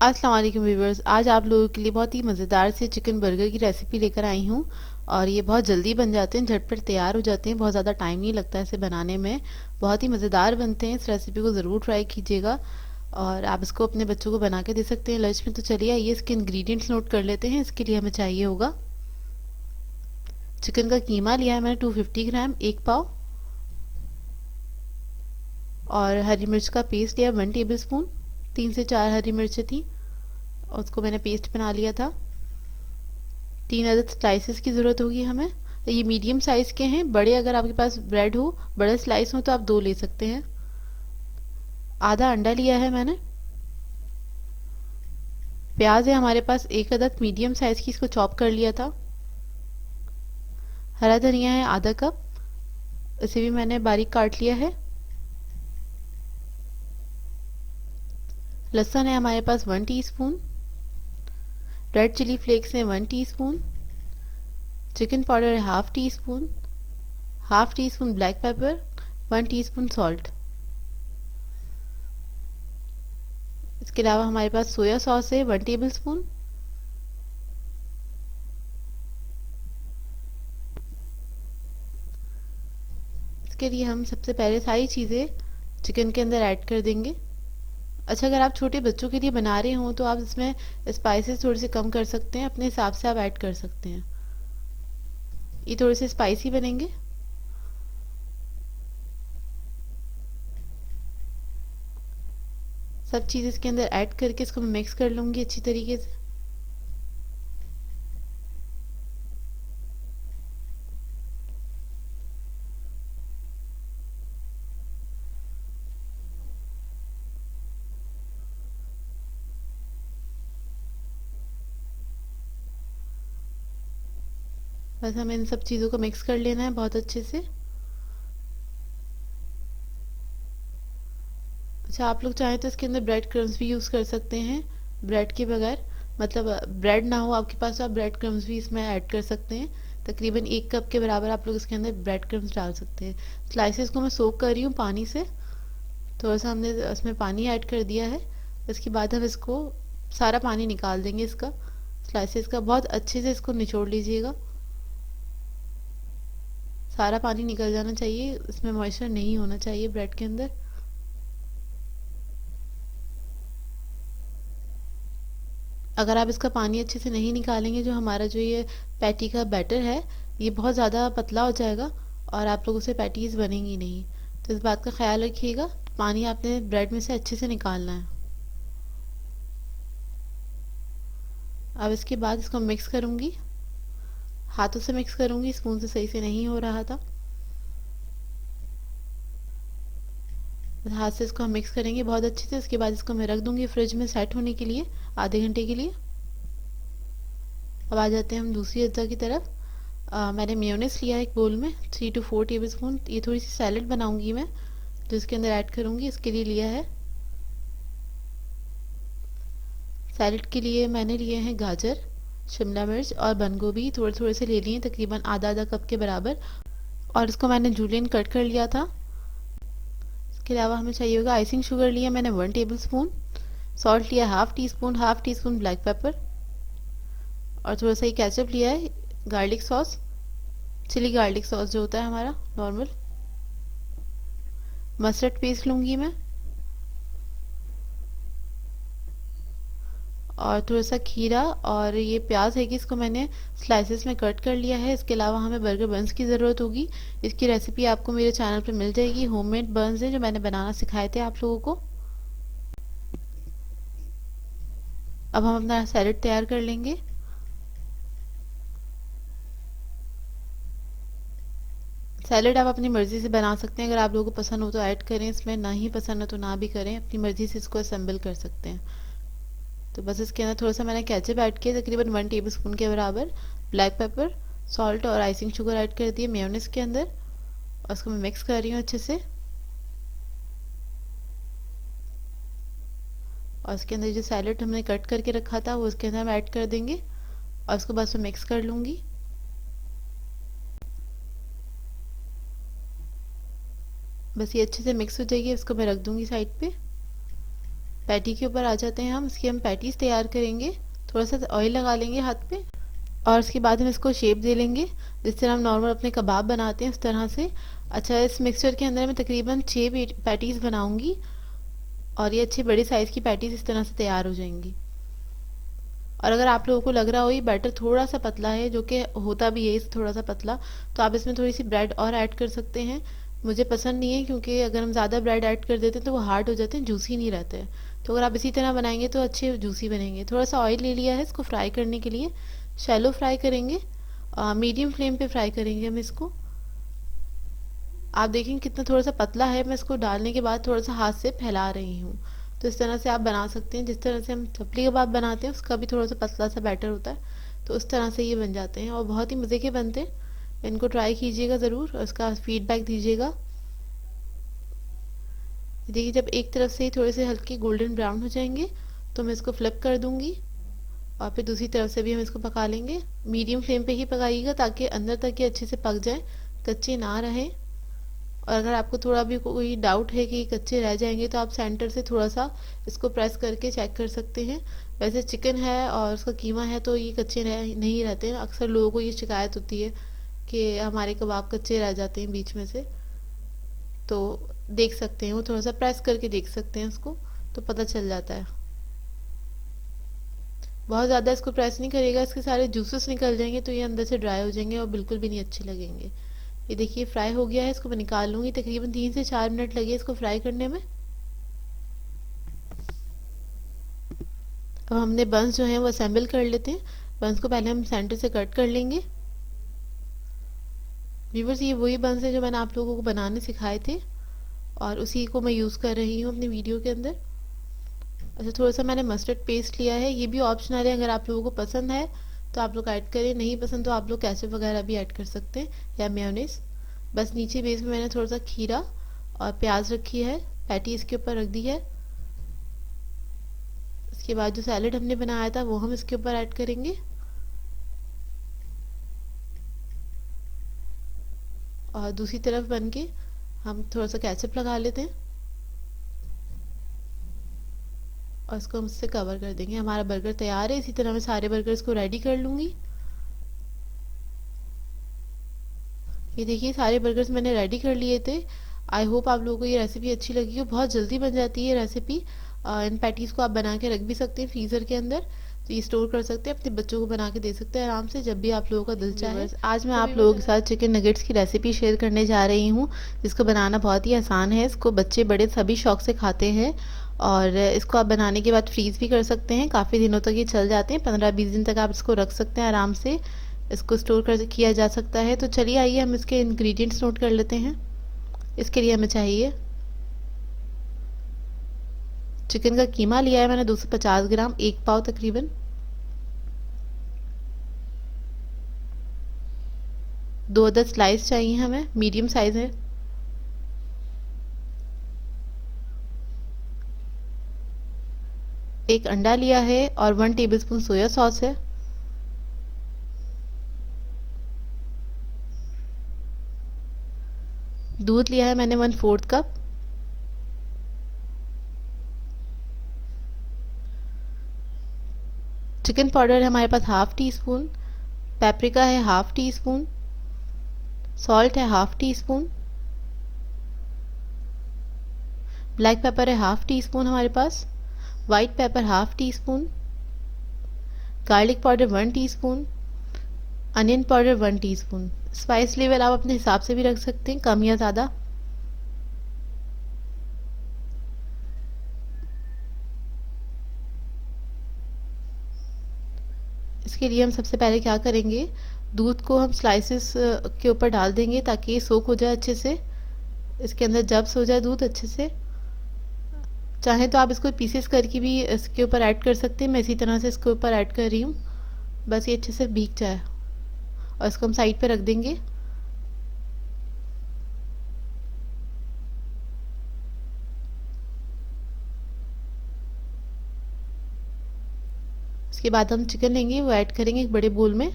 अस्सलाम वालेकुम व्यूवर्स। आज आप लोगों के लिए बहुत ही मज़ेदार से चिकन बर्गर की रेसिपी लेकर आई हूँ। और ये बहुत जल्दी बन जाते हैं, झटपट तैयार हो जाते हैं, बहुत ज़्यादा टाइम नहीं लगता इसे बनाने में। बहुत ही मज़ेदार बनते हैं। इस रेसिपी को ज़रूर ट्राई कीजिएगा और आप इसको अपने बच्चों को बना के दे सकते हैं लंच में। तो चलिए आइए इसके इंग्रेडिएंट्स नोट कर लेते हैं। इसके लिए हमें चाहिए होगा चिकन का कीमा लिया है मैंने 250 ग्राम, 1 पाव। और हरी मिर्च का पेस्ट लिया 1 टेबल स्पून, 3 से 4 हरी मिर्चें थी और उसको मैंने पेस्ट बना लिया था। 3 अदद स्लाइसेस की ज़रूरत होगी हमें। ये मीडियम साइज़ के हैं। बड़े अगर आपके पास ब्रेड हो, बड़े स्लाइस हो तो आप 2 ले सकते हैं। आधा अंडा लिया है मैंने। प्याज है हमारे पास 1 अदद मीडियम साइज़ की, इसको चॉप कर लिया था। हरा धनिया है आधा कप, इसे भी मैंने बारीक काट लिया है। लहसुन है हमारे पास 1 टीस्पून। रेड चिली फ्लेक्स है 1 टीस्पून। चिकन पाउडर है half tea spoon. Half teaspoon black paper, 1 teaspoon salt. इसके अलावा हमारे पास सोया सॉस है 1 टेबल स्पून। इसके लिए हम सबसे पहले सारी चीज़ें चिकन के अंदर ऐड कर देंगे। अच्छा, अगर आप छोटे बच्चों के लिए बना रहे हो तो आप इसमें स्पाइसेस थोड़े से कम कर सकते हैं, अपने हिसाब से आप ऐड कर सकते हैं। ये थोड़े से स्पाइसी बनेंगे। सब चीज़ इसके अंदर ऐड करके इसको मैं मिक्स कर लूँगी अच्छी तरीके से। बस हमें इन सब चीज़ों को मिक्स कर लेना है बहुत अच्छे से। अच्छा, आप लोग चाहें तो इसके अंदर ब्रेड क्रम्स भी यूज़ कर सकते हैं, ब्रेड के बगैर। मतलब ब्रेड ना हो आपके पास तो आप ब्रेड क्रम्स भी इसमें ऐड कर सकते हैं। तकरीबन 1 कप के बराबर आप लोग इसके अंदर ब्रेड क्रम्स डाल सकते हैं। स्लाइसेस को मैं सोक कर रही हूँ पानी से। थोड़ा सा हमने इसमें पानी ऐड कर दिया है। इसके बाद हम इसको सारा पानी निकाल देंगे इसका, स्लाइसेस का। बहुत अच्छे से इसको निचोड़ लीजिएगा, सारा पानी निकल जाना चाहिए, इसमें मॉइस्चर नहीं होना चाहिए ब्रेड के अंदर। अगर आप इसका पानी अच्छे से नहीं निकालेंगे, जो हमारा जो ये पैटी का बैटर है ये बहुत ज़्यादा पतला हो जाएगा और आप लोगों से पैटीज बनेंगी नहीं। तो इस बात का ख्याल रखिएगा, पानी आपने ब्रेड में से अच्छे से निकालना है। अब इसके बाद इसको मिक्स करूँगी, हाथों से मिक्स करूँगी, स्पून से सही से नहीं हो रहा था। हाथ से इसको हम मिक्स करेंगे बहुत अच्छे से। उसके बाद इसको मैं रख दूँगी फ्रिज में सेट होने के लिए, आधे घंटे के लिए। अब आ जाते हैं हम दूसरी अज्जा की तरफ। मैंने मेयोनेज़ लिया है एक बोल में, 3 to 4 टेबल स्पून। ये थोड़ी सी सैलड बनाऊंगी मैं, तो इसके अंदर ऐड करूंगी। इसके लिए लिया है, सैलड के लिए मैंने लिए हैं गाजर, शिमला मिर्च और बंद गोभी, थोड़े थोड़े से ले लिए, तकरीबन आधा आधा कप के बराबर। और इसको मैंने जूलियन कट कर लिया था। इसके अलावा हमें चाहिए होगा आइसिंग शुगर लिया मैंने 1 टेबल स्पून। सॉल्ट लिया half teaspoon black pepper. और थोड़ा सा ही केचप लिया है, garlic sauce, chilli garlic sauce जो होता है हमारा नॉर्मल। मस्टर्ड पेस्ट लूँगी मैं, और थोड़ा सा खीरा। और ये प्याज है कि इसको मैंने स्लाइसेस में कट कर लिया है। इसके अलावा हमें बर्गर बन्स की ज़रूरत होगी। इसकी रेसिपी आपको मेरे चैनल पे मिल जाएगी। होममेड बन्स हैं जो मैंने बनाना सिखाए थे आप लोगों को। अब हम अपना सैलेड तैयार कर लेंगे। सैलेड आप अपनी मर्ज़ी से बना सकते हैं, अगर आप लोगों को पसंद हो तो ऐड करें इसमें, ना ही पसंद हो तो ना भी करें, अपनी मर्ज़ी से इसको असेंबल कर सकते हैं। तो बस इसके अंदर थोड़ा सा मैंने केचप ऐड किया, तकरीबन 1 टेबल स्पून के बराबर। ब्लैक पेपर, सॉल्ट और आइसिंग शुगर ऐड कर दिए मेयोनेज़ के अंदर, और उसको मैं मिक्स कर रही हूँ अच्छे से। और उसके अंदर जो सैलेड हमने कट करके रखा था वो उसके अंदर हम ऐड कर देंगे और उसको बस मैं मिक्स कर लूँगी। बस ये अच्छे से मिक्स हो जाएगी, इसको मैं रख दूँगी साइड पे। पैटी के ऊपर आ जाते हैं हम। इसकी हम पैटीज तैयार करेंगे। थोड़ा सा ऑयल लगा लेंगे हाथ पे और उसके बाद हम इसको शेप दे लेंगे जिस तरह हम नॉर्मल अपने कबाब बनाते हैं उस तरह से। अच्छा, इस मिक्सचर के अंदर मैं तकरीबन 6 पैटीज बनाऊंगी और ये अच्छी बड़ी साइज की पैटीज इस तरह से तैयार हो जाएंगी। और अगर आप लोगों को लग रहा हो ये बैटर थोड़ा सा पतला है, जो कि होता भी है थोड़ा सा पतला, तो आप इसमें थोड़ी सी ब्रेड और ऐड कर सकते हैं। मुझे पसंद नहीं है क्योंकि अगर हम ज़्यादा ब्रेड ऐड कर देते हैं तो वो हार्ड हो जाते हैं, जूसी नहीं रहते हैं। तो अगर आप इसी तरह बनाएंगे तो अच्छे जूसी बनेंगे। थोड़ा सा ऑयल ले लिया है इसको फ्राई करने के लिए। शैलो फ्राई करेंगे, मीडियम फ्लेम पे फ्राई करेंगे हम इसको। आप देखेंगे कितना थोड़ा सा पतला है। मैं इसको डालने के बाद थोड़ा सा हाथ से फैला रही हूँ। तो इस तरह से आप बना सकते हैं। जिस तरह से हम चपली कबाब बनाते हैं उसका भी थोड़ा सा पतला सा बैटर होता है, तो उस तरह से ये बन जाते हैं और बहुत ही मज़े के बनते हैं। इनको ट्राई कीजिएगा ज़रूर और उसका फीडबैक दीजिएगा। देखिए, जब एक तरफ से ही थोड़े से हल्के गोल्डन ब्राउन हो जाएंगे तो मैं इसको फ्लिप कर दूंगी और फिर दूसरी तरफ से भी हम इसको पका लेंगे। मीडियम फ्लेम पे ही पकाइएगा ताकि अंदर तक ये अच्छे से पक जाए, कच्चे ना रहें। और अगर आपको थोड़ा भी कोई डाउट है कि कच्चे रह जाएंगे तो आप सेंटर से थोड़ा सा इसको प्रेस करके चेक कर सकते हैं। वैसे चिकन है और उसका कीमा है तो ये कच्चे नहीं रहते हैं। अक्सर लोगों को ये शिकायत होती है कि हमारे कबाब कच्चे रह जाते हैं बीच में से। तो देख सकते हैं, वो थोड़ा सा प्रेस करके देख सकते हैं उसको, तो पता चल जाता है। बहुत ज़्यादा इसको प्रेस नहीं करिएगा, इसके सारे जूसेस निकल जाएंगे तो ये अंदर से ड्राई हो जाएंगे और बिल्कुल भी नहीं अच्छे लगेंगे। ये देखिए फ्राई हो गया है, इसको मैं निकाल लूंगी। तकरीबन 3 से 4 मिनट लगे इसको फ्राई करने में। अब हमने बंस जो है वो असेंबल कर लेते हैं। बंस को पहले हम सेंटर से कट कर लेंगे। व्यूवर्स, ये वही बंस है जो मैंने आप लोगों को बनाने सिखाए थे और उसी को मैं यूज़ कर रही हूँ अपनी वीडियो के अंदर। अच्छा, थोड़ा सा मैंने मस्टर्ड पेस्ट लिया है, ये भी ऑप्शनल है। अगर आप लोगों को पसंद है तो आप लोग ऐड करें, नहीं पसंद तो आप लोग केचप वगैरह भी ऐड कर सकते हैं या मेयोनीज। बस नीचे बेस में मैंने थोड़ा सा खीरा और प्याज रखी है, पैटी इसके ऊपर रख दी है। इसके बाद जो सैलेड हमने बनाया था वो हम इसके ऊपर ऐड करेंगे और दूसरी तरफ बन के हम थोड़ा सा केचप लगा लेते हैं और इसको हम इससे कवर कर देंगे। हमारा बर्गर तैयार है। इसी तरह मैं सारे बर्गर्स को रेडी कर लूँगी। ये देखिए सारे बर्गर्स मैंने रेडी कर लिए थे। आई होप आप लोगों को ये रेसिपी अच्छी लगी हो। बहुत जल्दी बन जाती है रेसिपी। इन पैटीज़ को आप बना के रख भी सकते हैं फ्रीज़र के अंदर, तो ये स्टोर कर सकते हैं, अपने बच्चों को बना के दे सकते हैं आराम से जब भी आप लोगों का दिल चाहे। आज मैं आप लोगों के साथ चिकन नगेट्स की रेसिपी शेयर करने जा रही हूँ, जिसको बनाना बहुत ही आसान है। इसको बच्चे बड़े सभी शौक से खाते हैं और इसको आप बनाने के बाद फ्रीज़ भी कर सकते हैं। काफ़ी दिनों तक ये चल जाते हैं, 15-20 दिन तक आप इसको रख सकते हैं आराम से। इसको स्टोर कर किया जा सकता है। तो चलिए आइए हम इसके इंग्रेडिएंट्स नोट कर लेते हैं। इसके लिए हमें चाहिए चिकन का कीमा लिया है मैंने 250 ग्राम, 1 पाव तकरीबन। दो अदर स्लाइस चाहिए हमें, मीडियम साइज है। एक अंडा लिया है और 1 टेबलस्पून सोया सॉस है। दूध लिया है मैंने 1/4 कप। चिकन पाउडर है हमारे पास हाफ टी स्पून। पेपरिका है हाफ टी स्पून। सॉल्ट है half teaspoon. Black pepper है हाफ टी स्पून हमारे पास। White pepper half teaspoon. Garlic powder 1 teaspoon. Onion powder 1 teaspoon. Spice level आप अपने हिसाब से भी रख सकते हैं, कम या ज़्यादा। इसके लिए हम सबसे पहले क्या करेंगे, दूध को हम स्लाइसेस के ऊपर डाल देंगे ताकि ये सोक हो जाए अच्छे से, इसके अंदर जब्स हो जाए दूध अच्छे से। चाहे तो आप इसको पीसेस करके भी इसके ऊपर ऐड कर सकते हैं। मैं इसी तरह से इसके ऊपर ऐड कर रही हूँ, बस ये अच्छे से भीग जाए और इसको हम साइड पे रख देंगे। इसके बाद हम चिकन लेंगे, वो ऐड करेंगे एक बड़े बोल में,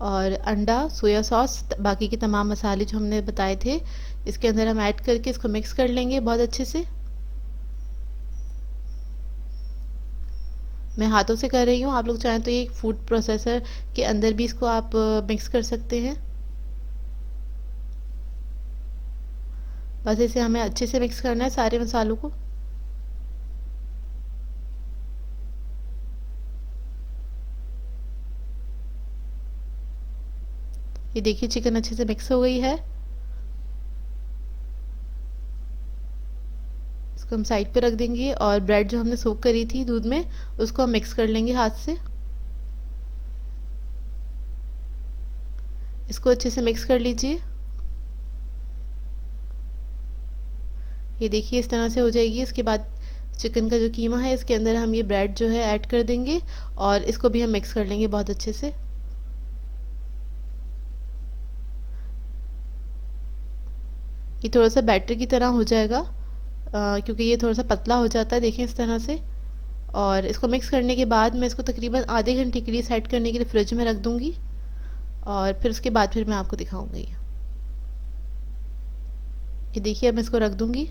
और अंडा, सोया सॉस, बाकी के तमाम मसाले जो हमने बताए थे इसके अंदर हम ऐड करके इसको मिक्स कर लेंगे बहुत अच्छे से। मैं हाथों से कर रही हूँ, आप लोग चाहें तो ये फूड प्रोसेसर के अंदर भी इसको आप मिक्स कर सकते हैं। बस इसे हमें अच्छे से मिक्स करना है सारे मसालों को। ये देखिए चिकन अच्छे से मिक्स हो गई है। इसको हम साइड पे रख देंगे और ब्रेड जो हमने सोक करी थी दूध में उसको हम मिक्स कर लेंगे हाथ से। इसको अच्छे से मिक्स कर लीजिए। ये देखिए इस तरह से हो जाएगी। इसके बाद चिकन का जो कीमा है इसके अंदर हम ये ब्रेड जो है ऐड कर देंगे और इसको भी हम मिक्स कर लेंगे बहुत अच्छे से। ये थोड़ा सा बैटर की तरह हो जाएगा क्योंकि ये थोड़ा सा पतला हो जाता है, देखिए इस तरह से। और इसको मिक्स करने के बाद मैं इसको तकरीबन आधे घंटे के लिए सेट करने के लिए फ्रिज में रख दूंगी और फिर उसके बाद फिर मैं आपको दिखाऊंगी। ये देखिए अब मैं इसको रख दूंगी।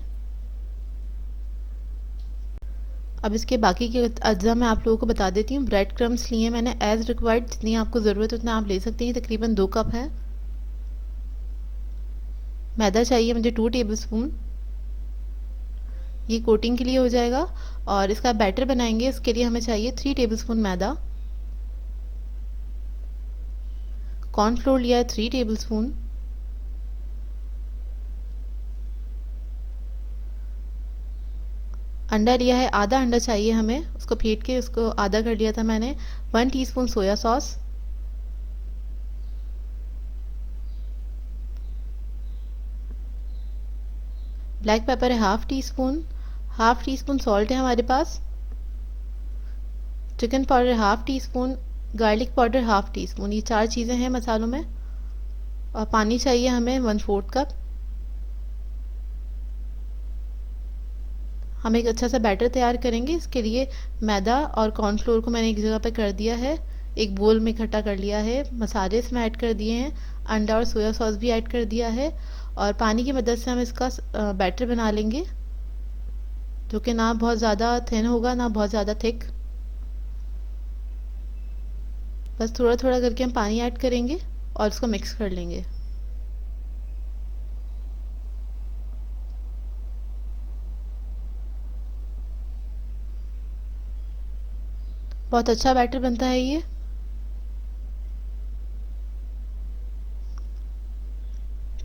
अब इसके बाकी के अज्जा मैं आप लोगों को बता देती हूँ। ब्रेड क्रम्स लिए मैंने एज रिक्वायर्ड, जितनी आपको ज़रूरत है उतना आप ले सकते हैं। तकरीबन 2 कप है। मैदा चाहिए मुझे 2 टेबल स्पून, ये कोटिंग के लिए हो जाएगा। और इसका बैटर बनाएंगे इसके लिए हमें चाहिए 3 टेबल स्पून मैदा। कॉर्नफ्लोर लिया है 3 टेबल स्पून। अंडा लिया है, आधा अंडा चाहिए हमें, उसको फेंट के उसको आधा कर लिया था मैंने। 1 teaspoon soya sauce, black pepper है हाफ टी स्पून सॉल्ट है हमारे पास, chicken powder half teaspoon, garlic powder half teaspoon. ये 4 चीज़ें हैं मसालों में। और पानी चाहिए हमें 1/4 कप। हम एक अच्छा सा बैटर तैयार करेंगे। इसके लिए मैदा और कॉर्नफ्लोर को मैंने एक जगह पर कर दिया है, एक बोल में इकट्ठा कर लिया है। मसाले इसमें ऐड कर दिए हैं, अंडा और सोया सॉस भी ऐड कर दिया है। और पानी की मदद से हम इसका बैटर बना लेंगे, जो कि ना बहुत ज़्यादा थिन होगा ना बहुत ज़्यादा थिक। बस थोड़ा थोड़ा करके हम पानी ऐड करेंगे और इसको मिक्स कर लेंगे। बहुत अच्छा बैटर बनता है ये।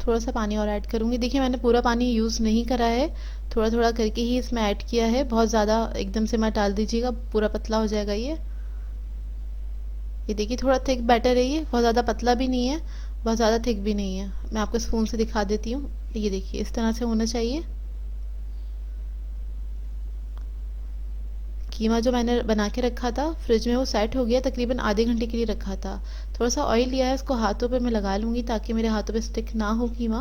थोड़ा सा पानी और ऐड करूंगी। देखिए मैंने पूरा पानी यूज़ नहीं करा है, थोड़ा थोड़ा करके ही इसमें ऐड किया है। बहुत ज़्यादा एकदम से मत डाल दीजिएगा, पूरा पतला हो जाएगा ये देखिए थोड़ा थिक बैटर है ये, बहुत ज़्यादा पतला भी नहीं है, बहुत ज़्यादा थिक भी नहीं है। मैं आपको स्पून से दिखा देती हूँ। ये देखिए इस तरह से होना चाहिए। कीमा जो मैंने बना के रखा था फ्रिज में वो सेट हो गया, तकरीबन आधे घंटे के लिए रखा था। थोड़ा सा ऑयल लिया है, उसको हाथों पे मैं लगा लूँगी ताकि मेरे हाथों पे स्टिक ना हो कीमा।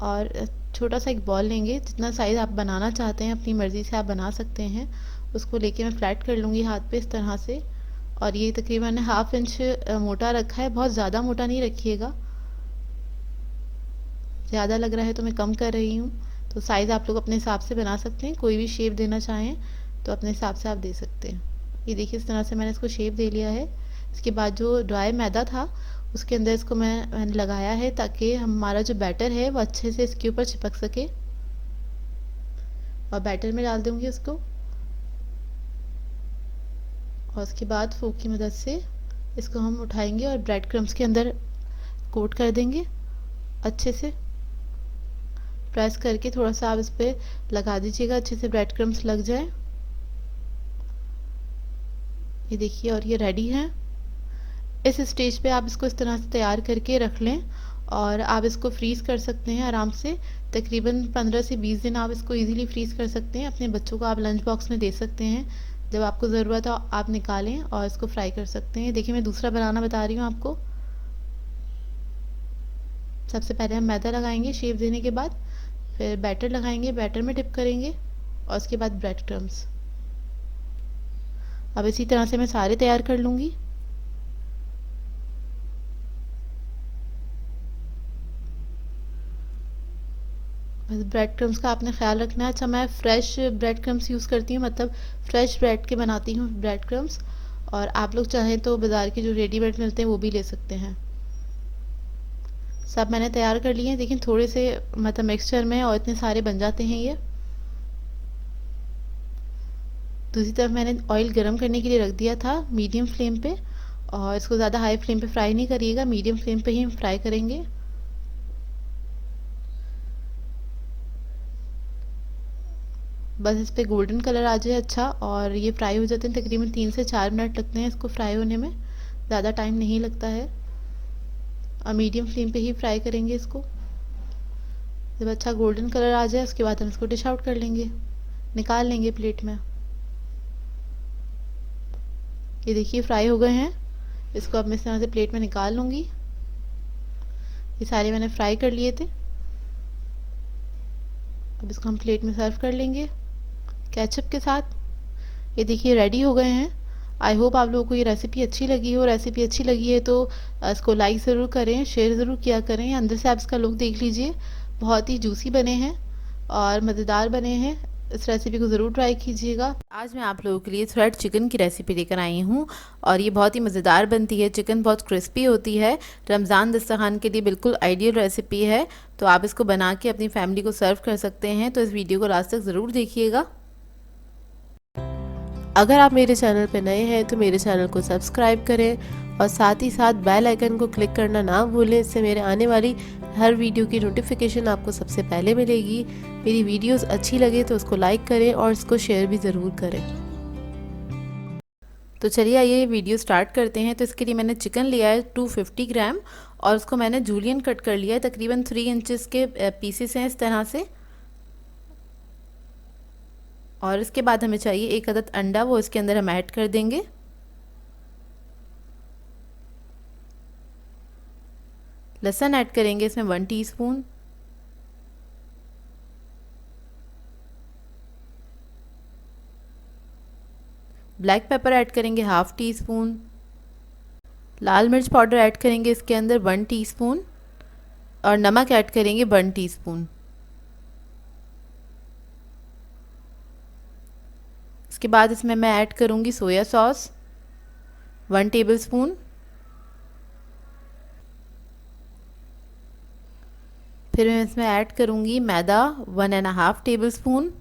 और छोटा सा एक बॉल लेंगे, जितना साइज़ आप बनाना चाहते हैं अपनी मर्ज़ी से आप बना सकते हैं। उसको लेके मैं फ्लैट कर लूँगी हाथ पे इस तरह से। और ये तकरीबन ½ इंच मोटा रखा है, बहुत ज़्यादा मोटा नहीं रखिएगा, ज़्यादा लग रहा है तो मैं कम कर रही हूँ। तो साइज़ आप लोग अपने हिसाब से बना सकते हैं, कोई भी शेप देना चाहें तो अपने हिसाब से आप दे सकते हैं। ये देखिए इस तरह से मैंने इसको शेप दे लिया है। इसके बाद जो ड्राई मैदा था उसके अंदर इसको मैंने लगाया है ताकि हमारा जो बैटर है वो अच्छे से इसके ऊपर चिपक सके। और बैटर में डाल दूँगी उसको और उसके बाद फोक की मदद से इसको हम उठाएंगे और ब्रेड क्रम्स के अंदर कोट कर देंगे। अच्छे से प्रेस करके थोड़ा सा आप इस पर लगा दीजिएगा, अच्छे से ब्रेड क्रम्स लग जाए। ये देखिए और ये रेडी है। इस स्टेज पे आप इसको इस तरह से तैयार करके रख लें और आप इसको फ्रीज़ कर सकते हैं आराम से। तकरीबन 15 से 20 दिन आप इसको इजीली फ्रीज़ कर सकते हैं। अपने बच्चों को आप लंच बॉक्स में दे सकते हैं, जब आपको ज़रूरत हो आप निकालें और इसको फ्राई कर सकते हैं। देखिए मैं दूसरा बनाना बता रही हूँ आपको। सबसे पहले हम मैदा लगाएंगे शेप देने के बाद, फिर बैटर लगाएंगे, बैटर में डिप करेंगे और उसके बाद ब्रेड क्रम्स। अब इसी तरह से मैं सारे तैयार कर लूँगी। बस ब्रेड क्रम्स का आपने ख्याल रखना है। अच्छा, मैं फ़्रेश ब्रेड क्रम्स यूज़ करती हूँ, मतलब फ़्रेश ब्रेड के बनाती हूँ ब्रेड क्रम्स। और आप लोग चाहें तो बाज़ार के जो रेडीमेड मिलते हैं वो भी ले सकते हैं। सब मैंने तैयार कर लिए हैं। देखिए थोड़े से मतलब मिक्सचर में और इतने सारे बन जाते हैं ये। दूसरी तरफ मैंने ऑयल गरम करने के लिए रख दिया था मीडियम फ्लेम पे, और इसको ज़्यादा हाई फ्लेम पे फ्राई नहीं करिएगा, मीडियम फ्लेम पे ही फ्राई करेंगे। बस इस पे गोल्डन कलर आ जाए अच्छा, और ये फ्राई हो जाते हैं। तकरीबन 3 से 4 मिनट लगते हैं इसको फ्राई होने में, ज़्यादा टाइम नहीं लगता है। और मीडियम फ्लेम पे ही फ्राई करेंगे इसको। जब अच्छा गोल्डन कलर आ जाए उसके बाद हम इसको डिश आउट कर लेंगे, निकाल लेंगे प्लेट में। ये देखिए फ्राई हो गए हैं, इसको अब मैं इस तरह से प्लेट में निकाल लूँगी। ये सारे मैंने फ्राई कर लिए थे। अब इसको हम प्लेट में सर्व कर लेंगे केचप के साथ। ये देखिए रेडी हो गए हैं। आई होप आप लोगों को ये रेसिपी अच्छी लगी हो। रेसिपी अच्छी लगी है तो इसको लाइक ज़रूर करें, शेयर ज़रूर किया करें। अंदर से आप इसका लुक देख लीजिए, बहुत ही जूसी बने हैं और मज़ेदार बने हैं। इस रेसिपी को ज़रूर ट्राई कीजिएगा। आज मैं आप लोगों के लिए थ्रेड चिकन की रेसिपी लेकर आई हूँ, और ये बहुत ही मज़ेदार बनती है। चिकन बहुत क्रिस्पी होती है। रमज़ान दस्तरखान के लिए बिल्कुल आइडियल रेसिपी है। तो आप इसको बना के अपनी फैमिली को सर्व कर सकते हैं। तो इस वीडियो को लास्ट तक ज़रूर देखिएगा। अगर आप मेरे चैनल पर नए हैं तो मेरे चैनल को सब्सक्राइब करें और साथ ही साथ बेल आइकन को क्लिक करना ना भूलें। इससे मेरे आने वाली हर वीडियो की नोटिफिकेशन आपको सबसे पहले मिलेगी। मेरी वीडियोस अच्छी लगे तो उसको लाइक करें और इसको शेयर भी ज़रूर करें। तो चलिए आइए वीडियो स्टार्ट करते हैं। तो इसके लिए मैंने चिकन लिया है 250 ग्राम, और उसको मैंने जूलियन कट कर लिया है। तकरीबन 3 इंचेस के पीसेस हैं इस तरह से। और इसके बाद हमें चाहिए 1 अदद अंडा, वो इसके अंदर हम ऐड कर देंगे। लहसुन ऐड करेंगे इसमें 1 टीस्पून। ब्लैक पेपर ऐड करेंगे 1/2 टीस्पून। लाल मिर्च पाउडर ऐड करेंगे इसके अंदर 1 टीस्पून, और नमक ऐड करेंगे 1 टीस्पून। इसके बाद इसमें मैं ऐड करूँगी सोया सॉस 1 टेबलस्पून। फिर मैं इसमें ऐड करूँगी मैदा 1.5 टेबलस्पून,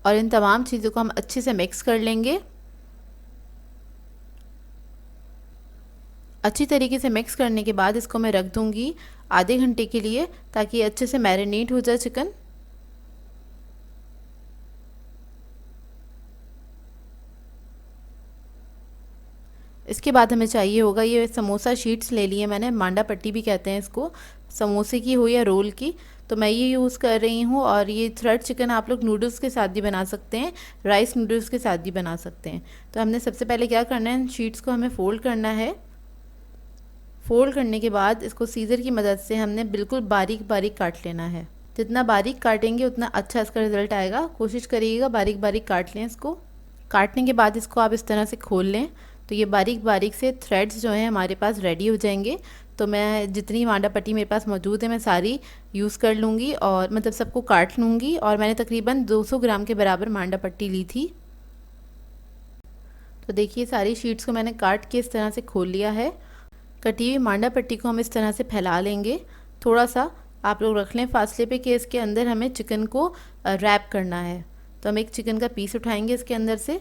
और इन तमाम चीज़ों को हम अच्छे से मिक्स कर लेंगे। अच्छी तरीके से मिक्स करने के बाद इसको मैं रख दूँगी आधे घंटे के लिए, ताकि अच्छे से मैरिनेट हो जाए चिकन। इसके बाद हमें चाहिए होगा, ये समोसा शीट्स ले लिए मैंने, मांडा पट्टी भी कहते हैं इसको, समोसे की हो या रोल की। तो मैं ये यूज़ कर रही हूँ। और ये थ्रेड चिकन आप लोग नूडल्स के साथ भी बना सकते हैं, राइस नूडल्स के साथ भी बना सकते हैं। तो हमने सबसे पहले क्या करना है, इन शीट्स को हमें फ़ोल्ड करना है। फ़ोल्ड करने के बाद इसको सीज़र की मदद से हमने बिल्कुल बारीक बारीक काट लेना है। जितना बारीक काटेंगे उतना अच्छा इसका रिज़ल्ट आएगा। कोशिश करिएगा बारीक बारीक काट लें इसको। काटने के बाद इसको आप इस तरह से खोल लें, तो ये बारीक बारीक से थ्रेड्स जो हैं हमारे पास रेडी हो जाएंगे। तो मैं जितनी मांडा पट्टी मेरे पास मौजूद है मैं सारी यूज़ कर लूँगी, और मतलब सबको काट लूँगी। और मैंने तकरीबन 200 ग्राम के बराबर मांडा पट्टी ली थी। तो देखिए सारी शीट्स को मैंने काट के इस तरह से खोल लिया है। कटी हुई मांडा पट्टी को हम इस तरह से फैला लेंगे। थोड़ा सा आप लोग रख लें फासले पे कि इसके अंदर हमें चिकन को रैप करना है। तो हम एक चिकन का पीस उठाएंगे इसके अंदर से,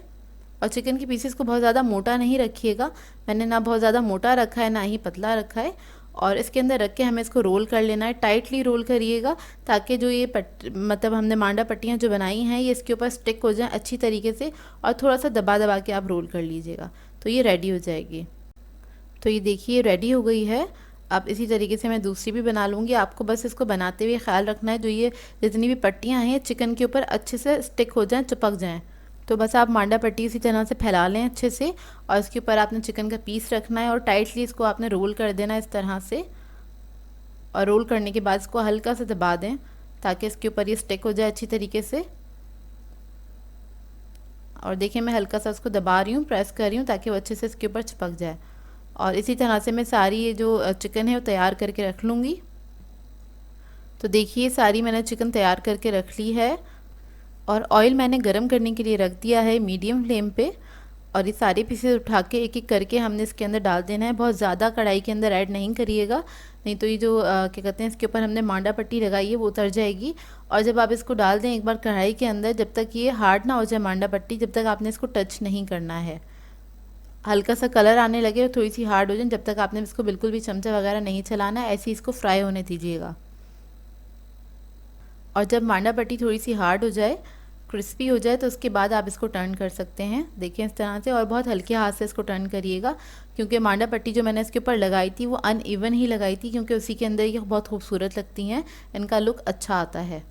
और चिकन के पीसेस को बहुत ज़्यादा मोटा नहीं रखिएगा। मैंने ना बहुत ज़्यादा मोटा रखा है ना ही पतला रखा है। और इसके अंदर रख के हमें इसको रोल कर लेना है। टाइटली रोल करिएगा, ताकि जो ये मतलब हमने मांडा पट्टियाँ जो बनाई हैं ये इसके ऊपर स्टिक हो जाए अच्छी तरीके से। और थोड़ा सा दबा दबा के आप रोल कर लीजिएगा, तो ये रेडी हो जाएगी। तो ये देखिए रेडी हो गई है। अब इसी तरीके से मैं दूसरी भी बना लूँगी। आपको बस इसको बनाते हुए ख्याल रखना है जो ये जितनी भी पट्टियाँ हैं चिकन के ऊपर अच्छे से स्टिक हो जाएं, चिपक जाएं। तो बस आप मांडा पट्टी इसी तरह से फैला लें अच्छे से, और इसके ऊपर आपने चिकन का पीस रखना है और टाइटली इसको आपने रोल कर देना है इस तरह से। और रोल करने के बाद इसको हल्का सा दबा दें ताकि इसके ऊपर ये स्टिक हो जाए अच्छी तरीके से। और देखिए मैं हल्का सा उसको दबा रही हूँ, प्रेस कर रही हूँ ताकि वो अच्छे से इसके ऊपर चिपक जाए। और इसी तरह से मैं सारी ये जो चिकन है वो तैयार करके रख लूँगी। तो देखिए सारी मैंने चिकन तैयार करके रख ली है और ऑयल मैंने गरम करने के लिए रख दिया है मीडियम फ्लेम पे। और ये सारे पीसेस उठा के एक एक करके हमने इसके अंदर डाल देना है। बहुत ज़्यादा कढ़ाई के अंदर ऐड नहीं करिएगा, नहीं तो ये जो क्या कहते हैं इसके ऊपर हमने मांडा पट्टी लगाई है वो उतर जाएगी। और जब आप इसको डाल दें एक बार कढ़ाई के अंदर, जब तक ये हार्ड ना हो जाए मांडा पट्टी, जब तक आपने इसको टच नहीं करना है। हल्का सा कलर आने लगे और थोड़ी सी हार्ड हो जाए, जब तक आपने इसको बिल्कुल भी चमचा वगैरह नहीं चलाना, ऐसे ही इसको फ्राई होने दीजिएगा। और जब मांडा पट्टी थोड़ी सी हार्ड हो जाए, क्रिस्पी हो जाए, तो उसके बाद आप इसको टर्न कर सकते हैं। देखिए इस तरह से, और बहुत हल्के हाथ से इसको टर्न करिएगा, क्योंकि मांडा पट्टी जो मैंने इसके ऊपर लगाई थी वो अनइवन ही लगाई थी, क्योंकि उसी के अंदर ये बहुत खूबसूरत लगती हैं, इनका लुक अच्छा आता है।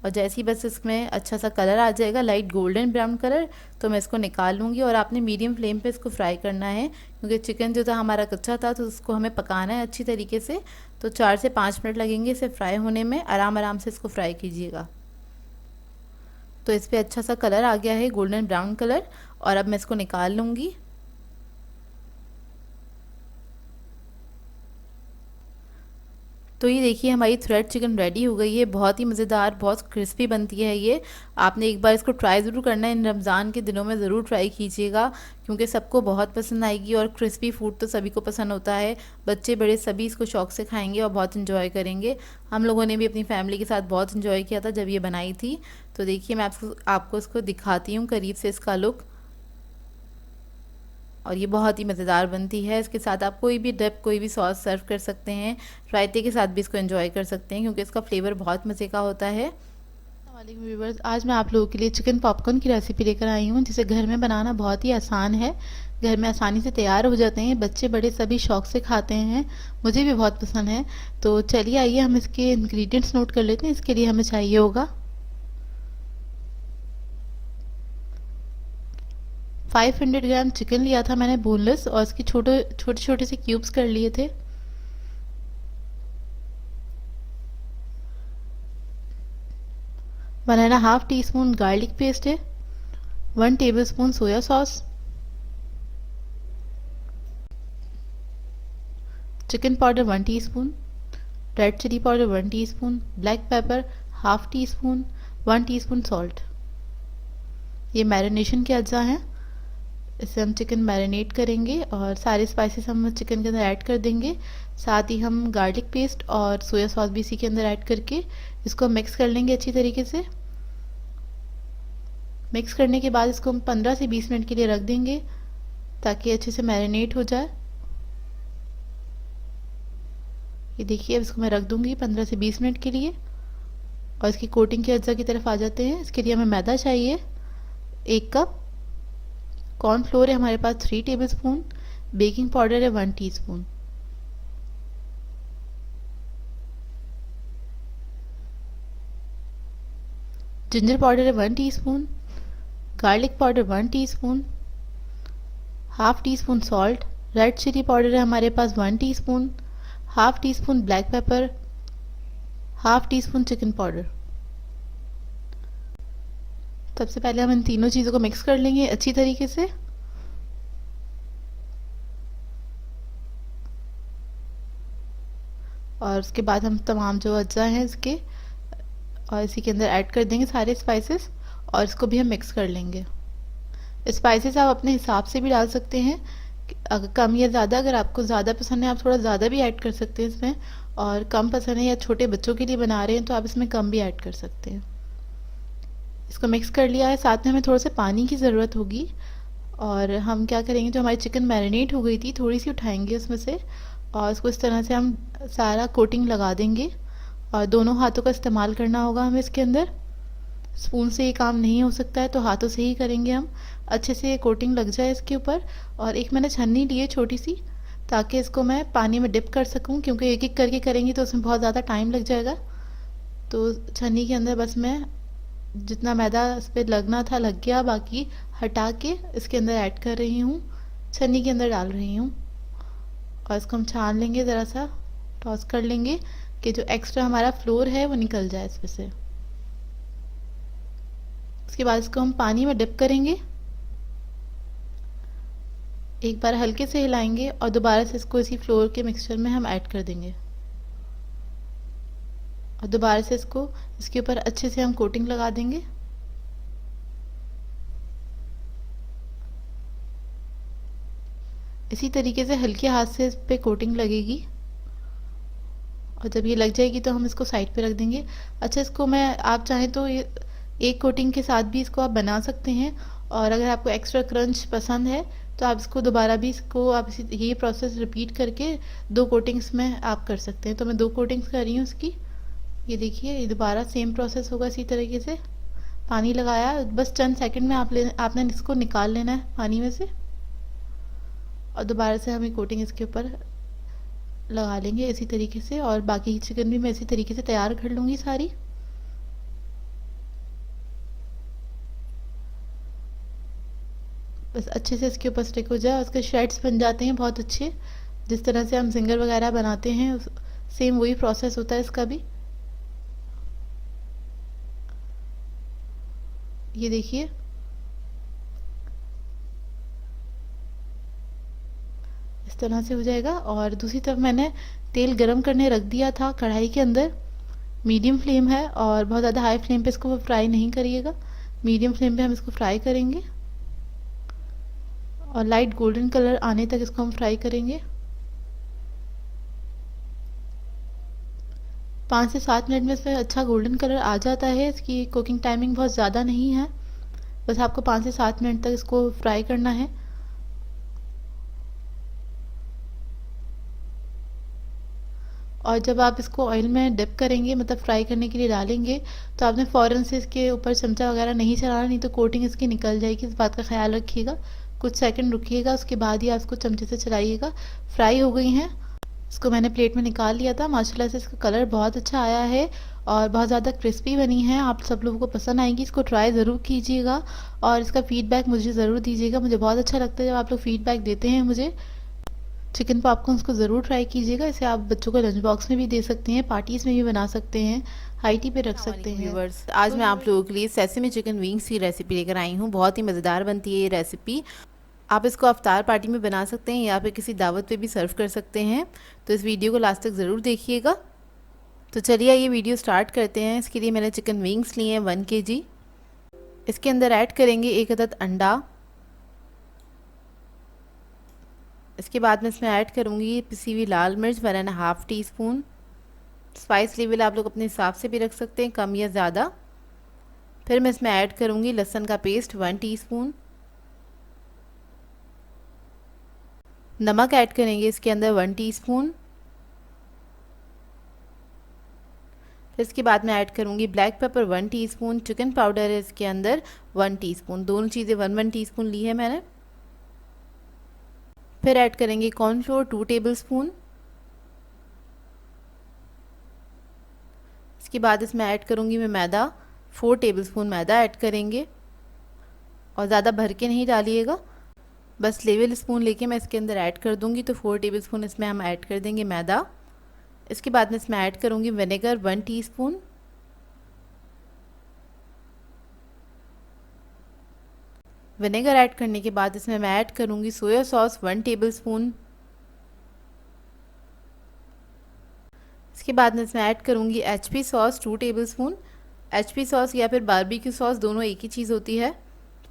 और जैसे ही बस इसमें अच्छा सा कलर आ जाएगा, लाइट गोल्डन ब्राउन कलर, तो मैं इसको निकाल लूँगी। और आपने मीडियम फ्लेम पे इसको फ्राई करना है, क्योंकि चिकन जो था हमारा कच्चा था, तो उसको हमें पकाना है अच्छी तरीके से। तो 4 से 5 मिनट लगेंगे इसे फ्राई होने में। आराम आराम से इसको फ्राई कीजिएगा। तो इस पर अच्छा सा कलर आ गया है, गोल्डन ब्राउन कलर। और अब मैं इसको निकाल लूँगी। तो ये देखिए हमारी थ्रेड चिकन रेडी हो गई है। बहुत ही मज़ेदार, बहुत क्रिस्पी बनती है ये। आपने एक बार इसको ट्राई ज़रूर करना है, इन रमज़ान के दिनों में ज़रूर ट्राई कीजिएगा, क्योंकि सबको बहुत पसंद आएगी। और क्रिस्पी फूड तो सभी को पसंद होता है, बच्चे बड़े सभी इसको शौक़ से खाएंगे और बहुत इन्जॉय करेंगे। हम लोगों ने भी अपनी फैमिली के साथ बहुत इन्जॉय किया था जब ये बनाई थी। तो देखिए मैं आपको इसको दिखाती हूँ करीब से इसका लुक। और ये बहुत ही मज़ेदार बनती है। इसके साथ आप कोई भी डिप, कोई भी सॉस सर्व कर सकते हैं। रायते के साथ भी इसको एंजॉय कर सकते हैं, क्योंकि इसका फ्लेवर बहुत मज़े का होता है। वालेकुम व्यूवर्स, आज मैं आप लोगों के लिए चिकन पॉपकॉर्न की रेसिपी लेकर आई हूँ, जिसे घर में बनाना बहुत ही आसान है। घर में आसानी से तैयार हो जाते हैं, बच्चे बड़े सभी शौक से खाते हैं, मुझे भी बहुत पसंद है। तो चलिए आइए हम इसके इंग्रेडिएंट्स नोट कर लेते हैं। इसके लिए हमें चाहिए होगा 500 ग्राम चिकन लिया था मैंने बोनलेस, और इसके छोटे छोटे छोटे से क्यूब्स कर लिए थे। 1.5 टीस्पून गार्लिक पेस्ट है। 1 tablespoon soya sauce, chicken powder 1 teaspoon, red chilli powder 1 teaspoon, black pepper half teaspoon, 1 teaspoon salt. ये मैरिनेशन के अज्जा हैं। इसे हम चिकन मैरिनेट करेंगे और सारे स्पाइसेस हम चिकन के अंदर ऐड कर देंगे। साथ ही हम गार्लिक पेस्ट और सोया सॉस भी इसी के अंदर ऐड करके इसको मिक्स कर लेंगे अच्छी तरीके से। मिक्स करने के बाद इसको हम 15 से 20 मिनट के लिए रख देंगे, ताकि अच्छे से मैरिनेट हो जाए। ये देखिए अब इसको मैं रख दूंगी 15 से 20 मिनट के लिए। और इसकी कोटिंग के अज्जा की तरफ आ जाते हैं। इसके लिए हमें मैदा चाहिए 1 कप, कॉर्नफ्लोर है हमारे पास 3 टेबलस्पून, बेकिंग पाउडर है 1 टीस्पून। जिंजर पाउडर है 1 teaspoon, garlic powder 1 teaspoon, half teaspoon salt, red chilli powder है हमारे पास 1 teaspoon, half teaspoon black pepper, half teaspoon chicken powder. सबसे पहले हम इन तीनों चीज़ों को मिक्स कर लेंगे अच्छी तरीके से। और उसके बाद हम तमाम जो अज्जा हैं इसके, और इसी के अंदर ऐड कर देंगे सारे स्पाइसेस, और इसको भी हम मिक्स कर लेंगे। स्पाइसेस आप अपने हिसाब से भी डाल सकते हैं, अगर कम या ज़्यादा। अगर आपको ज़्यादा पसंद है आप थोड़ा ज़्यादा भी ऐड कर सकते हैं इसमें, और कम पसंद है या छोटे बच्चों के लिए बना रहे हैं तो आप इसमें कम भी ऐड कर सकते हैं। इसको मिक्स कर लिया है। साथ में हमें थोड़ा सा पानी की ज़रूरत होगी। और हम क्या करेंगे, जो हमारी चिकन मैरिनेट हो गई थी थोड़ी सी उठाएंगे उसमें से, और इसको इस तरह से हम सारा कोटिंग लगा देंगे। और दोनों हाथों का इस्तेमाल करना होगा हमें इसके अंदर। स्पून से ये काम नहीं हो सकता है, तो हाथों से ही करेंगे हम। अच्छे से कोटिंग लग जाए इसके ऊपर। और एक मैंने छन्नी ली है छोटी सी, ताकि इसको मैं पानी में डिप कर सकूं, क्योंकि एक एक करके करेंगे तो उसमें बहुत ज़्यादा टाइम लग जाएगा। तो छन्नी के अंदर बस मैं जितना मैदा इस पर लगना था लग गया, बाकी हटा के इसके अंदर ऐड कर रही हूँ, छन्नी के अंदर डाल रही हूँ। और इसको हम छान लेंगे, ज़रा सा टॉस कर लेंगे कि जो एक्स्ट्रा हमारा फ्लोर है वो निकल जाए इसमें से। उसके बाद इसको हम पानी में डिप करेंगे, एक बार हल्के से हिलाएंगे और दोबारा से इसको इसी फ्लोर के मिक्सचर में हम ऐड कर देंगे। और दोबारा से इसको इसके ऊपर अच्छे से हम कोटिंग लगा देंगे। इसी तरीके से हल्के हाथ से इस पे कोटिंग लगेगी और जब ये लग जाएगी तो हम इसको साइड पे रख देंगे। अच्छा, इसको मैं आप चाहें तो ये एक कोटिंग के साथ भी इसको आप बना सकते हैं, और अगर आपको एक्स्ट्रा क्रंच पसंद है तो आप इसको दोबारा भी इसको आप ये प्रोसेस रिपीट करके 2 कोटिंग्स में आप कर सकते हैं। तो मैं 2 कोटिंग्स कर रही हूँ इसकी। ये देखिए, ये दोबारा सेम प्रोसेस होगा इसी तरीके से। पानी लगाया, बस चंद सेकंड में आपने इसको निकाल लेना है पानी में से, और दोबारा से हम ये कोटिंग इसके ऊपर लगा लेंगे इसी तरीके से। और बाकी चिकन भी मैं इसी तरीके से तैयार कर लूँगी सारी। बस अच्छे से इसके ऊपर स्टिक हो जाए, उसके शेड्स बन जाते हैं बहुत अच्छे, जिस तरह से हम सिंगर वगैरह बनाते हैं सेम वही प्रोसेस होता है इसका भी। ये देखिए, इस तरह से हो जाएगा। और दूसरी तरफ मैंने तेल गरम करने रख दिया था कढ़ाई के अंदर। मीडियम फ्लेम है और बहुत ज़्यादा हाई फ्लेम पे इसको फ्राई नहीं करिएगा, मीडियम फ्लेम पे हम इसको फ्राई करेंगे और लाइट गोल्डन कलर आने तक इसको हम फ्राई करेंगे। 5 से 7 मिनट में इसमें अच्छा गोल्डन कलर आ जाता है। इसकी कुकिंग टाइमिंग बहुत ज़्यादा नहीं है, बस आपको 5 से 7 मिनट तक इसको फ्राई करना है। और जब आप इसको ऑयल में डिप करेंगे, मतलब फ्राई करने के लिए डालेंगे, तो आपने फ़ौरन से इसके ऊपर चमचा वगैरह नहीं चलाना, नहीं तो कोटिंग इसकी निकल जाएगी। इस बात का ख्याल रखिएगा। कुछ सेकंड रुकिएगा, उसके बाद ही आप इसको चमचे से चलाइएगा। फ्राई हो गई हैं, इसको मैंने प्लेट में निकाल लिया था। माशाल्लाह से इसका कलर बहुत अच्छा आया है और बहुत ज़्यादा क्रिस्पी बनी है। आप सब लोगों को पसंद आएंगी, इसको ट्राई ज़रूर कीजिएगा और इसका फ़ीडबैक मुझे ज़रूर दीजिएगा। मुझे बहुत अच्छा लगता है जब आप लोग फ़ीडबैक देते हैं मुझे। चिकन पॉपकॉर्न्स को ज़रूर ट्राई कीजिएगा। इसे आप बच्चों को लंच बॉक्स में भी दे सकते हैं, पार्टीज़ में भी बना सकते हैं, हाई टी पे रख सकते हैं। व्यूवर्स, आज मैं आप लोगों के लिए सेसमी चिकन विंग्स की रेसिपी लेकर आई हूँ। बहुत ही मज़ेदार बनती है ये रेसिपी। आप इसको अफ्तार पार्टी में बना सकते हैं या फिर किसी दावत पे भी सर्व कर सकते हैं। तो इस वीडियो को लास्ट तक ज़रूर देखिएगा। तो चलिए ये वीडियो स्टार्ट करते हैं। इसके लिए मैंने चिकन विंग्स लिए हैं 1 kg। इसके अंदर ऐड करेंगे 1 अदद अंडा। इसके बाद मैं इसमें ऐड करूँगी पिसी हुई लाल मिर्च 1.5 टीस्पून। स्पाइस लेवल आप लोग अपने हिसाब से भी रख सकते हैं, कम या ज़्यादा। फिर मैं इसमें ऐड करूँगी लहसुन का पेस्ट 1 टीस्पून। नमक ऐड करेंगे इसके अंदर 1 टीस्पून। फिर इसके बाद मैं ऐड करूँगी black pepper 1 teaspoon. Chicken powder है इसके अंदर 1 टीस्पून। दोनों चीज़ें 1-1 टीस्पून ली है मैंने। फिर ऐड करेंगे कॉर्नफ्लोर 2 टेबलस्पून। इसके बाद इसमें ऐड करूँगी मैं मैदा 4 टेबलस्पून मैदा ऐड करेंगे और ज़्यादा भर के नहीं डालिएगा, बस लेवल स्पून लेके मैं इसके अंदर ऐड कर दूँगी। तो 4 टेबलस्पून इसमें हम ऐड कर देंगे मैदा। इसके बाद मैं इसमें ऐड करूँगी विनेगर 1 टीस्पून। विनेगर ऐड करने के बाद इसमें मैं ऐड करूँगी सोया सॉस 1 टेबलस्पून। इसके बाद मैं इसमें ऐड करूँगी HP sauce 2 tablespoon. HP sauce या फिर बारबेक्यू सॉस दोनों एक ही चीज़ होती है,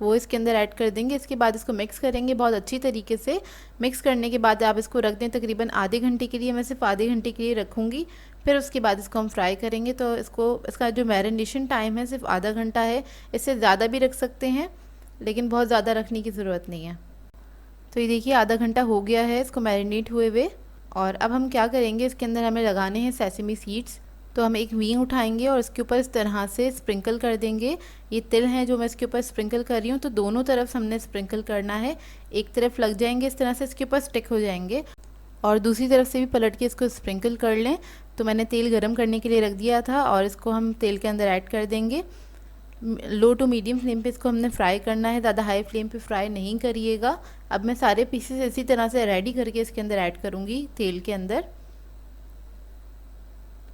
वो इसके अंदर ऐड कर देंगे। इसके बाद इसको मिक्स करेंगे बहुत अच्छी तरीके से। मिक्स करने के बाद आप इसको रख दें तकरीबन आधे घंटे के लिए। मैं सिर्फ आधे घंटे के लिए रखूँगी, फिर उसके बाद इसको हम फ्राई करेंगे। तो इसका जो मैरिनेशन टाइम है सिर्फ आधा घंटा है। इससे ज़्यादा भी रख सकते हैं, लेकिन बहुत ज़्यादा रखने की ज़रूरत नहीं है। तो ये देखिए आधा घंटा हो गया है इसको मैरिनेट हुए हुए। और अब हम क्या करेंगे, इसके अंदर हमें लगाने हैं सेसमी सीड्स। तो हम एक विंग उठाएंगे और इसके ऊपर इस तरह से स्प्रिंकल कर देंगे। ये तिल हैं जो मैं इसके ऊपर स्प्रिंकल कर रही हूँ, तो दोनों तरफ हमने स्प्रिंकल करना है। एक तरफ लग जाएंगे इस तरह से, इसके ऊपर स्टिक हो जाएंगे, और दूसरी तरफ से भी पलट के इसको स्प्रिंकल कर लें। तो मैंने तेल गरम करने के लिए रख दिया था और इसको हम तेल के अंदर ऐड कर देंगे। लो टू मीडियम फ्लेम पे इसको हमने फ्राई करना है, ज़्यादा हाई फ्लेम पे फ्राई नहीं करिएगा। अब मैं सारे पीसेस इसी तरह से रेडी करके इसके अंदर ऐड करूँगी तेल के अंदर।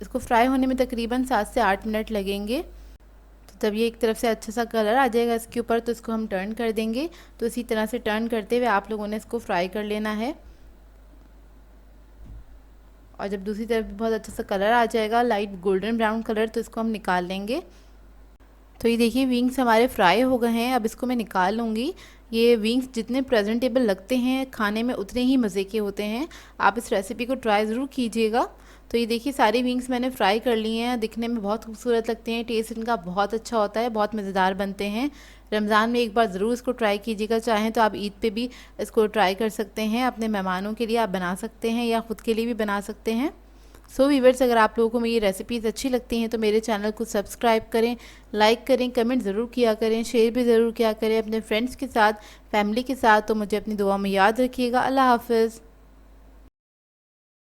इसको फ्राई होने में तकरीबन 7 से 8 मिनट लगेंगे। तो तब ये एक तरफ से अच्छा सा कलर आ जाएगा इसके ऊपर, तो इसको हम टर्न कर देंगे। तो इसी तरह से टर्न करते हुए आप लोगों ने इसको फ्राई कर लेना है। और जब दूसरी तरफ बहुत अच्छा सा कलर आ जाएगा, लाइट गोल्डन ब्राउन कलर, तो इसको हम निकाल लेंगे। तो ये देखिए विंग्स हमारे फ्राई हो गए हैं, अब इसको मैं निकाल लूँगी। ये विंग्स जितने प्रेजेंटेबल लगते हैं खाने में उतने ही मज़े के होते हैं। आप इस रेसिपी को ट्राई ज़रूर कीजिएगा। तो ये देखिए सारी विंग्स मैंने फ्राई कर ली हैं, दिखने में बहुत खूबसूरत लगते हैं, टेस्ट इनका बहुत अच्छा होता है, बहुत मज़ेदार बनते हैं। रमज़ान में एक बार ज़रूर इसको ट्राई कीजिएगा, चाहें तो आप ईद पे भी इसको ट्राई कर सकते हैं, अपने मेहमानों के लिए आप बना सकते हैं या ख़ुद के लिए भी बना सकते हैं। सो वीवर्स, अगर आप लोगों को मेरी रेसिपीज़ अच्छी लगती हैं तो मेरे चैनल को सब्सक्राइब करें, लाइक करें, कमेंट ज़रूर किया करें, शेयर भी ज़रूर किया करें अपने फ्रेंड्स के साथ, फैमिली के साथ। तो मुझे अपनी दुआ में याद रखिएगा। अल्लाह हाफ़िज़।